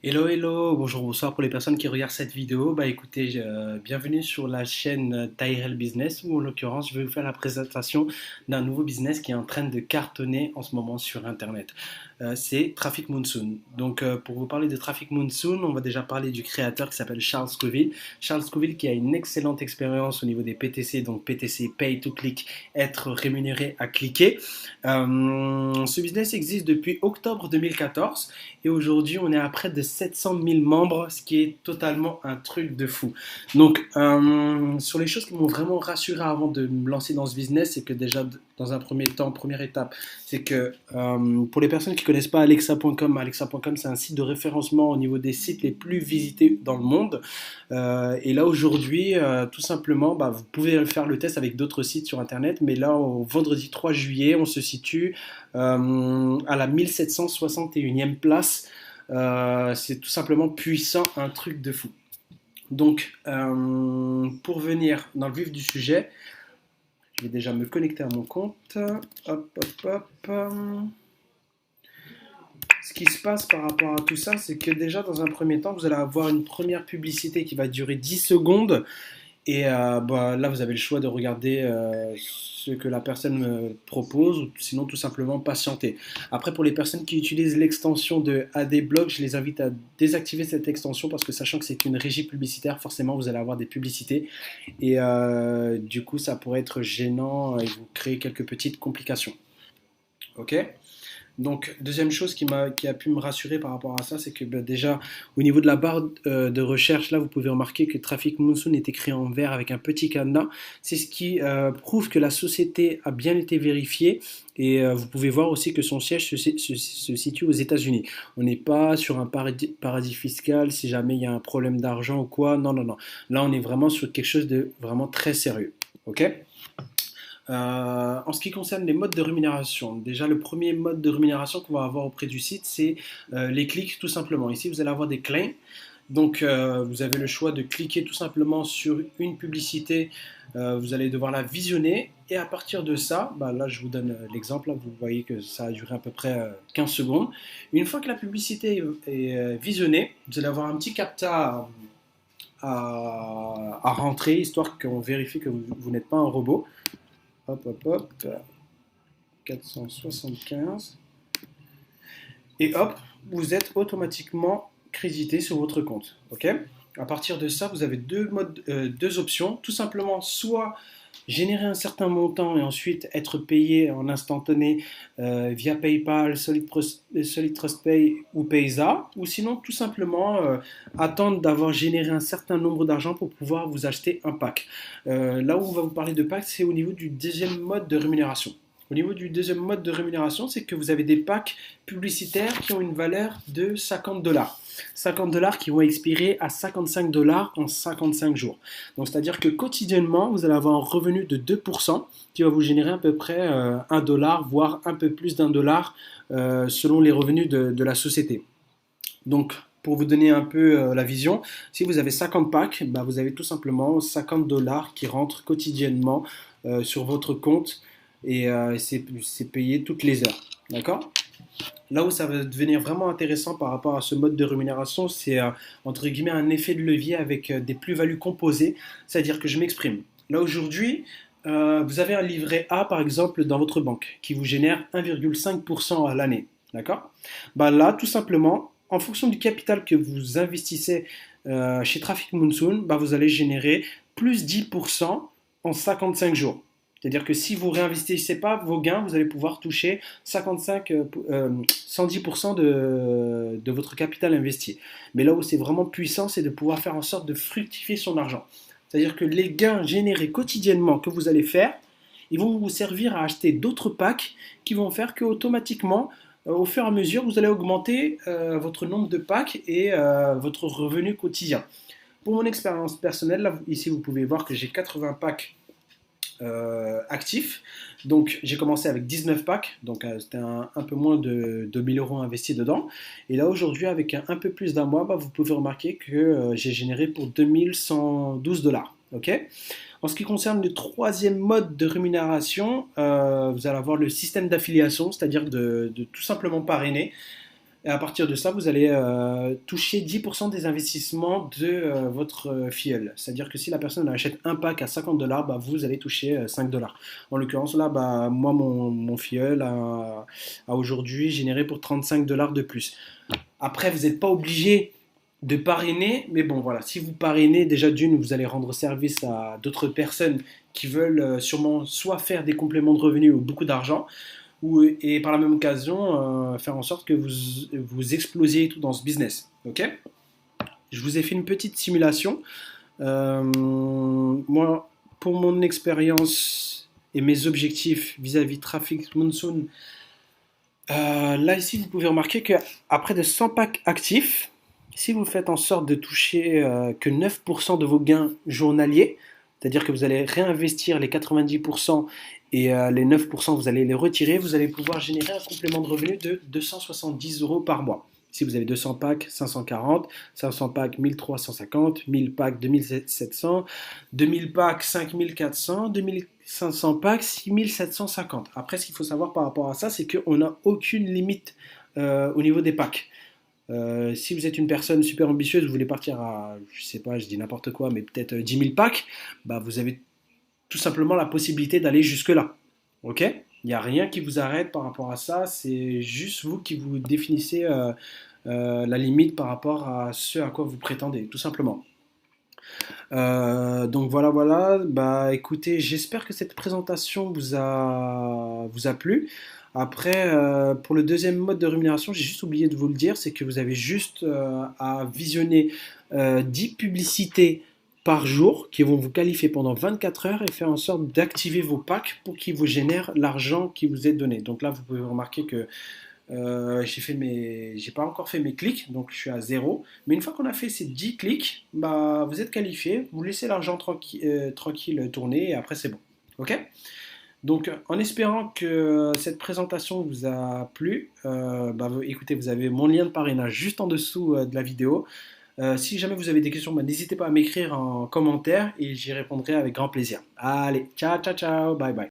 Hello, hello, bonjour, bonsoir pour les personnes qui regardent cette vidéo. Écoutez, bienvenue sur la chaîne Tyrell Business où en l'occurrence je vais vous faire la présentation d'un nouveau business qui est en train de cartonner en ce moment sur Internet. C'est Traffic Monsoon. Donc pour vous parler de Traffic Monsoon, on va déjà parler du créateur qui s'appelle Charles Scovill. Charles Scovill qui a une excellente expérience au niveau des PTC, donc PTC Pay to Click, être rémunéré à cliquer. Ce business existe depuis octobre 2014 et aujourd'hui on est à près de 700 000 membres, ce qui est totalement un truc de fou. Donc sur les choses qui m'ont vraiment rassuré avant de me lancer dans ce business, c'est que déjà dans un premier temps, première étape, c'est que pour les personnes qui ne connaissent pas Alexa.com, Alexa.com c'est un site de référencement au niveau des sites les plus visités dans le monde. Et là aujourd'hui, tout simplement, vous pouvez faire le test avec d'autres sites sur Internet, mais là, au vendredi 3 juillet, on se situe à la 1761e place. C'est tout simplement puissant, un truc de fou. Donc, pour venir dans le vif du sujet, je vais déjà me connecter à mon compte. Hop, hop, hop. Ce qui se passe par rapport à tout ça, c'est que déjà dans un premier temps, vous allez avoir une première publicité qui va durer 10 secondes. Et là, vous avez le choix de regarder ce que la personne me propose ou sinon tout simplement patienter. Après, pour les personnes qui utilisent l'extension de AdBlock, je les invite à désactiver cette extension parce que sachant que c'est une régie publicitaire, forcément vous allez avoir des publicités et du coup ça pourrait être gênant et vous créer quelques petites complications. Ok? Donc, deuxième chose qui a pu me rassurer par rapport à ça, c'est que déjà, au niveau de la barre de recherche, là, vous pouvez remarquer que Traffic Monsoon est écrit en vert avec un petit cadenas. C'est ce qui prouve que la société a bien été vérifiée. Et vous pouvez voir aussi que son siège se situe aux États-Unis. On n'est pas sur un paradis fiscal si jamais il y a un problème d'argent ou quoi. Non, non, non. Là, on est vraiment sur quelque chose de vraiment très sérieux. OK? En ce qui concerne les modes de rémunération, déjà le premier mode de rémunération qu'on va avoir auprès du site, c'est les clics tout simplement. Ici, vous allez avoir des claims. Donc, vous avez le choix de cliquer tout simplement sur une publicité. Vous allez devoir la visionner. Et à partir de ça, là, je vous donne l'exemple. Là, vous voyez que ça a duré à peu près 15 secondes. Une fois que la publicité est visionnée, vous allez avoir un petit captcha à rentrer, histoire qu'on vérifie que vous n'êtes pas un robot. Hop, hop, hop. 475. Et hop, vous êtes automatiquement crédité sur votre compte. Ok? À partir de ça, vous avez deux options. Tout simplement, soit générer un certain montant et ensuite être payé en instantané via PayPal, Solid Trust Pay ou Payza, ou sinon tout simplement attendre d'avoir généré un certain nombre d'argent pour pouvoir vous acheter un pack. Là où on va vous parler de pack, c'est au niveau du deuxième mode de rémunération. Au niveau du deuxième mode de rémunération, c'est que vous avez des packs publicitaires qui ont une valeur de 50 dollars. 50 dollars qui vont expirer à 55 dollars en 55 jours. Donc, c'est-à-dire que quotidiennement, vous allez avoir un revenu de 2% qui va vous générer à peu près 1 dollar, voire un peu plus d'un dollar selon les revenus de la société. Donc, pour vous donner un peu la vision, si vous avez 50 packs, vous avez tout simplement 50 dollars qui rentrent quotidiennement sur votre compte et c'est payé toutes les heures. D'accord? Là où ça va devenir vraiment intéressant par rapport à ce mode de rémunération, c'est entre guillemets un effet de levier avec des plus-values composées, c'est-à-dire que je m'exprime. Là aujourd'hui, vous avez un livret A par exemple dans votre banque qui vous génère 1,5% à l'année. D'accord? Là, tout simplement, en fonction du capital que vous investissez chez Traffic Monsoon, vous allez générer plus 10% en 55 jours. C'est-à-dire que si vous ne réinvestissez pas vos gains, vous allez pouvoir toucher 110% de votre capital investi. Mais là où c'est vraiment puissant, c'est de pouvoir faire en sorte de fructifier son argent. C'est-à-dire que les gains générés quotidiennement que vous allez faire, ils vont vous servir à acheter d'autres packs qui vont faire qu'automatiquement, au fur et à mesure, vous allez augmenter votre nombre de packs et votre revenu quotidien. Pour mon expérience personnelle, là, ici vous pouvez voir que j'ai 80 packs actifs. Donc j'ai commencé avec 19 packs, donc c'était un peu moins de 2000 euros investis dedans. Et là aujourd'hui, avec un peu plus d'un mois, vous pouvez remarquer que j'ai généré pour 2112 dollars. Ok. En ce qui concerne le troisième mode de rémunération, vous allez avoir le système d'affiliation, c'est-à-dire de tout simplement parrainer. Et à partir de ça, vous allez toucher 10% des investissements de votre filleul. C'est-à-dire que si la personne achète un pack à 50 $, bah, vous allez toucher 5 $. En l'occurrence, là, bah, moi, mon filleul a aujourd'hui généré pour 35 $ de plus. Après, vous n'êtes pas obligé de parrainer, mais bon, voilà, si vous parrainez, déjà d'une, vous allez rendre service à d'autres personnes qui veulent sûrement soit faire des compléments de revenus ou beaucoup d'argent, et par la même occasion, faire en sorte que vous explosiez tout dans ce business. Ok. Je vous ai fait une petite simulation. Moi, pour mon expérience et mes objectifs vis-à-vis Traffic Monsoon, là ici, vous pouvez remarquer qu'après de 100 packs actifs, si vous faites en sorte de toucher que 9% de vos gains journaliers, c'est-à-dire que vous allez réinvestir les 90% et les 9%, vous allez les retirer, vous allez pouvoir générer un complément de revenu de 270 € par mois. Si vous avez 200 packs, 540, 500 packs, 1350, 1000 packs, 2700, 2000 packs, 5400, 2500 packs, 6750. Après, ce qu'il faut savoir par rapport à ça, c'est qu'on n'a aucune limite au niveau des packs. Si vous êtes une personne super ambitieuse, vous voulez partir à, je sais pas, je dis n'importe quoi, mais peut-être 10 000 packs, bah vous avez tout simplement la possibilité d'aller jusque-là. Ok. Il n'y a rien qui vous arrête par rapport à ça, c'est juste vous qui vous définissez la limite par rapport à ce à quoi vous prétendez, tout simplement. Donc voilà, voilà. Bah écoutez, j'espère que cette présentation vous a plu. Après, pour le deuxième mode de rémunération, j'ai juste oublié de vous le dire, c'est que vous avez juste à visionner 10 publicités par jour qui vont vous qualifier pendant 24 heures et faire en sorte d'activer vos packs pour qu'ils vous génèrent l'argent qui vous est donné. Donc là, vous pouvez remarquer que j'ai pas encore fait mes clics, donc je suis à zéro. Mais une fois qu'on a fait ces 10 clics, bah, vous êtes qualifié, vous laissez l'argent tranquille tourner et après c'est bon. Ok. Donc en espérant que cette présentation vous a plu, bah, écoutez, vous avez mon lien de parrainage juste en dessous de la vidéo. Si jamais vous avez des questions, bah, n'hésitez pas à m'écrire en commentaire et j'y répondrai avec grand plaisir. Allez, ciao, ciao, ciao, bye bye.